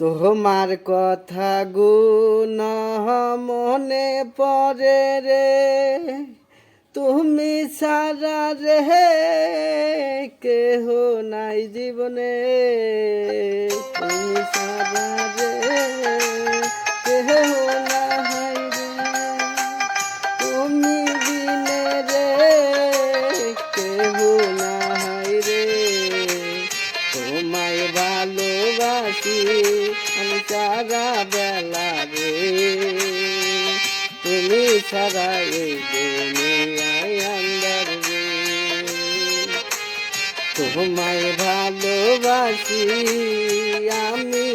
তোমার কথা গুণ মনে পড়ে রে, তুমি সারা রে কেহ নাই জীবনে, তুমি সারা রে কেহ নাই রে, তুমি বিনে রে কেহ নাই রে, তোমায় ভালোবাসি আমি সারা বেলা রে, তুমি সারা এই দুনিয়ায় আন্দার রে, তোমায় ভালোবাসি আমি